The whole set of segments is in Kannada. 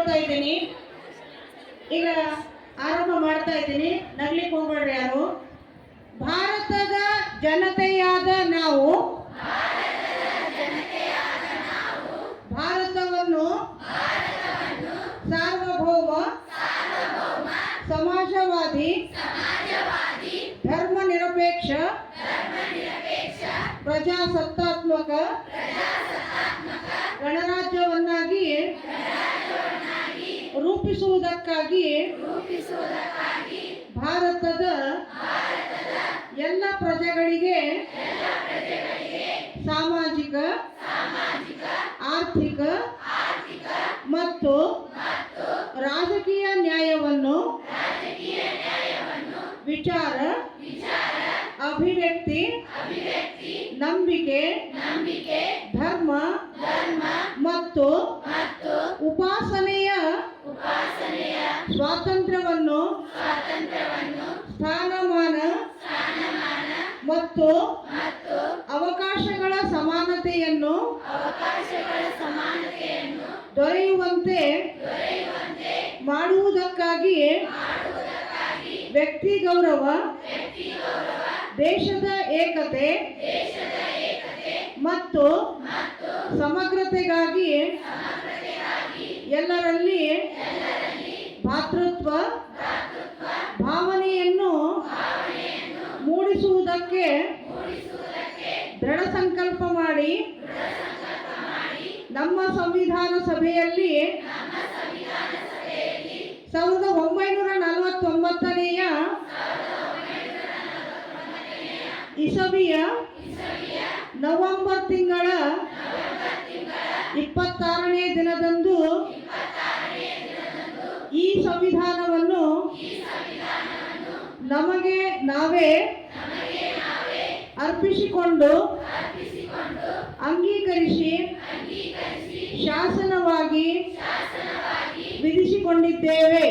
ಕೇಳ್ಕೊಳ್ತಾ ಇದ್ದೀನಿ. ಈಗ ಆರಂಭ ಮಾಡ್ತಾ ಇದ್ದೀನಿ, ನಗ್ಲಿಕ್ಕೆ ಹೋಗ್ಬೇಡ್ರಿ ಯಾರು. ಭಾರತದ ಜನತೆಯಾದ ನಾವು ಭಾರತವನ್ನು ಸಾರ್ವಭೌಮ ಸಮಾಜವಾದಿ ಧರ್ಮ ನಿರಪೇಕ್ಷ ಪ್ರಜಾಸತ್ತಾತ್ಮಕ ಗಣರಾಜ್ಯವನ್ನಾಗಿ ರೂಪಿಸುವುದಕ್ಕಾಗಿ ಭಾರತದ ಎಲ್ಲ ಪ್ರಜೆಗಳಿಗೆ ಸಾಮಾಜಿಕ ಆರ್ಥಿಕ ಮತ್ತು ರಾಜಕೀಯ ನ್ಯಾಯವನ್ನು ವಿಚಾರ ಅಭಿವ್ಯಕ್ತಿ ನಂಬಿಕೆ ಧರ್ಮ ಮತ್ತು ಉಪಾಸನೆಯ ಸ್ವಾತಂತ್ರ್ಯವನ್ನು ಸ್ಥಾನಮಾನ ಮತ್ತು ಅವಕಾಶಗಳ ಸಮಾನತೆಯನ್ನು ದೊರೆಯುವಂತೆ ಮಾಡುವುದಕ್ಕಾಗಿ ವ್ಯಕ್ತಿ ಗೌರವ ದೇಶದ ಏಕತೆ ಮತ್ತು ಸಮಗ್ರತೆಗಾಗಿ ಎಲ್ಲರಲ್ಲಿ ಭಾತೃತ್ವ ಭಾವನೆಯನ್ನು ಮೂಡಿಸುವುದಕ್ಕೆ ದೃಢ ಸಂಕಲ್ಪ ಮಾಡಿ ನಮ್ಮ ಸಂವಿಧಾನ ಸಭೆಯಲ್ಲಿ 1949ನೇ ಇಸವಿಯ ನವೆಂಬರ್ ತಿಂಗಳ 26ನೇ ದಿನದಂದು ಈ ಸಂವಿಧಾನವನ್ನು ನಮಗೆ ನಾವೇ ಅರ್ಪಿಸಿಕೊಂಡು ಅಂಗೀಕರಿಸಿ ಶಾಸನವಾಗಿ ವಿಧಿಸಿಕೊಂಡಿದ್ದೇವೆ.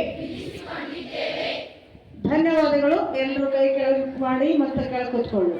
ಧನ್ಯವಾದಗಳು. ಎಲ್ಲರೂ ಕೈ ಕೆಳಗೆ ಮಾಡಿ ಮತ್ತೆ ಕೆಳಗೆ ಕೂತ್ಕೊಳ್ಳಿ.